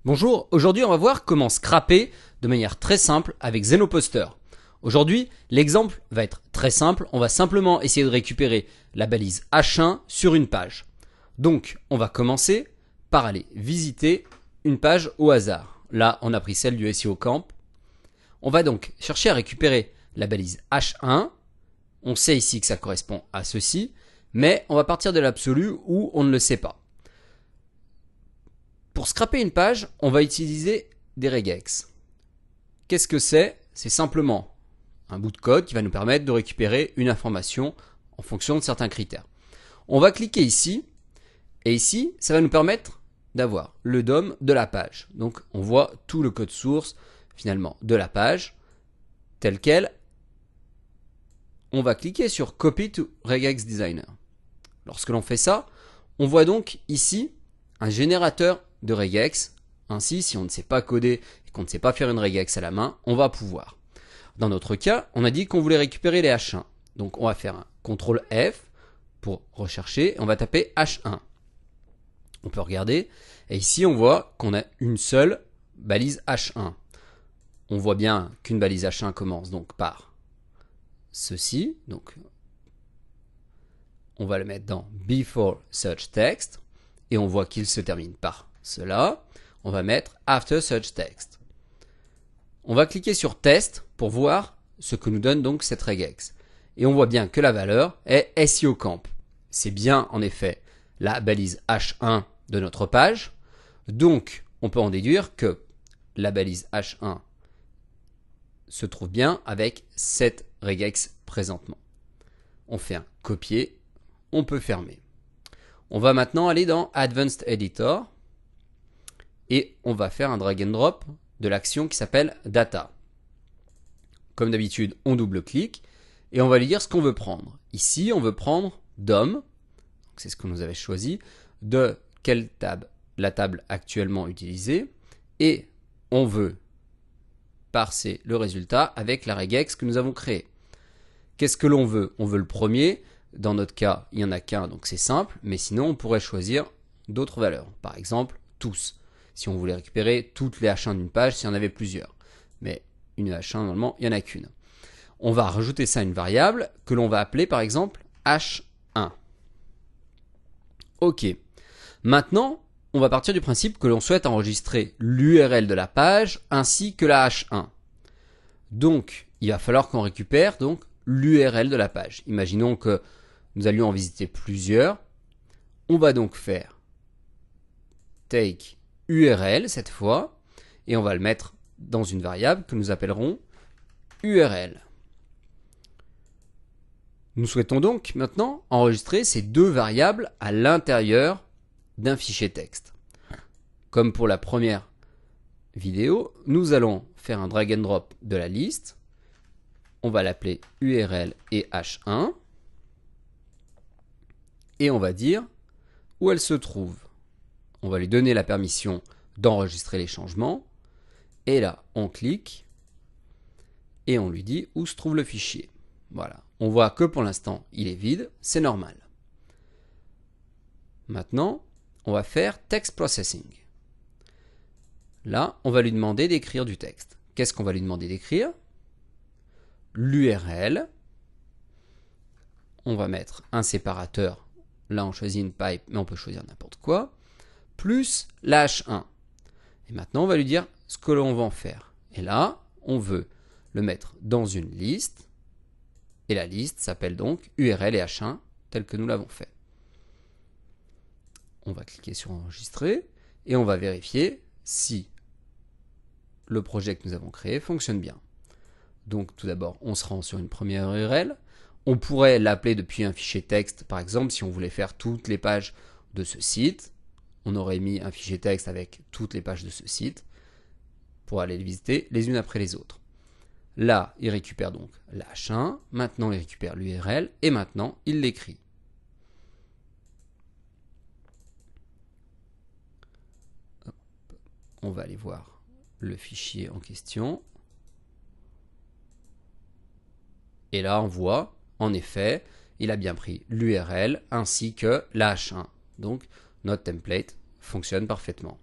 Bonjour, aujourd'hui on va voir comment scraper de manière très simple avec Zenoposter. Aujourd'hui, l'exemple va être très simple, on va simplement essayer de récupérer la balise H1 sur une page. Donc, on va commencer par aller visiter une page au hasard. Là, on a pris celle du SEO Camp. On va donc chercher à récupérer la balise H1. On sait ici que ça correspond à ceci, mais on va partir de l'absolu où on ne le sait pas. Pour scraper une page, on va utiliser des regex. Qu'est-ce que c'est? C'est simplement un bout de code qui va nous permettre de récupérer une information en fonction de certains critères. On va cliquer ici, et ici, ça va nous permettre d'avoir le DOM de la page. Donc, on voit tout le code source, finalement, de la page, tel quel. On va cliquer sur Copy to Regex Designer. Lorsque l'on fait ça, on voit donc ici un générateur de regex. Ainsi, si on ne sait pas coder et qu'on ne sait pas faire une regex à la main, on va pouvoir. Dans notre cas, on a dit qu'on voulait récupérer les H1. Donc on va faire un CTRL F pour rechercher. On va taper H1. On peut regarder. Et ici, on voit qu'on a une seule balise H1. On voit bien qu'une balise H1 commence donc par ceci. Donc on va le mettre dans Before Search Text. Et on voit qu'il se termine par cela. On va mettre After Search Text. On va cliquer sur Test pour voir ce que nous donne donc cette regex. Et on voit bien que la valeur est SEO Camp. C'est bien en effet la balise H1 de notre page. Donc on peut en déduire que la balise H1 se trouve bien avec cette regex présentement. On fait un copier, on peut fermer. On va maintenant aller dans Advanced Editor et on va faire un drag and drop de l'action qui s'appelle Data. Comme d'habitude, on double-clique et on va lui dire ce qu'on veut prendre. Ici, on veut prendre DOM, c'est ce que nous avait choisi, de quelle table, la table actuellement utilisée, et on veut parser le résultat avec la regex que nous avons créée. Qu'est-ce que l'on veut? On veut le premier. Dans notre cas, il n'y en a qu'un, donc c'est simple, mais sinon on pourrait choisir d'autres valeurs. Par exemple, tous. Si on voulait récupérer toutes les H1 d'une page, s'il y en avait plusieurs. Mais une H1, normalement, il n'y en a qu'une. On va rajouter ça à une variable que l'on va appeler par exemple H1. Ok. Maintenant, on va partir du principe que l'on souhaite enregistrer l'URL de la page ainsi que la H1. Donc, il va falloir qu'on récupère donc l'URL de la page. Imaginons que nous allions en visiter plusieurs. On va donc faire take URL cette fois et on va le mettre dans une variable que nous appellerons URL. Nous souhaitons donc maintenant enregistrer ces deux variables à l'intérieur d'un fichier texte. Comme pour la première vidéo, nous allons faire un drag and drop de la liste. On va l'appeler URL et H1. Et on va dire où elle se trouve. On va lui donner la permission d'enregistrer les changements. Et là, on clique et on lui dit où se trouve le fichier. Voilà. On voit que pour l'instant, il est vide. C'est normal. Maintenant, on va faire Text Processing. Là, on va lui demander d'écrire du texte. Qu'est-ce qu'on va lui demander d'écrire? L'URL. On va mettre un séparateur. Là, on choisit une pipe, mais on peut choisir n'importe quoi. Plus la H1. Et maintenant, on va lui dire ce que l'on va en faire. Et là, on veut le mettre dans une liste. Et la liste s'appelle donc URL et H1, tel que nous l'avons fait. On va cliquer sur enregistrer. Et on va vérifier si le projet que nous avons créé fonctionne bien. Donc, tout d'abord, on se rend sur une première URL. On pourrait l'appeler depuis un fichier texte, par exemple, si on voulait faire toutes les pages de ce site. On aurait mis un fichier texte avec toutes les pages de ce site pour aller les visiter les unes après les autres. Là, il récupère donc la H1. Maintenant, il récupère l'URL et maintenant, il l'écrit. On va aller voir le fichier en question. Et là, on voit, en effet, il a bien pris l'URL ainsi que la H1. Donc, notre template fonctionne parfaitement.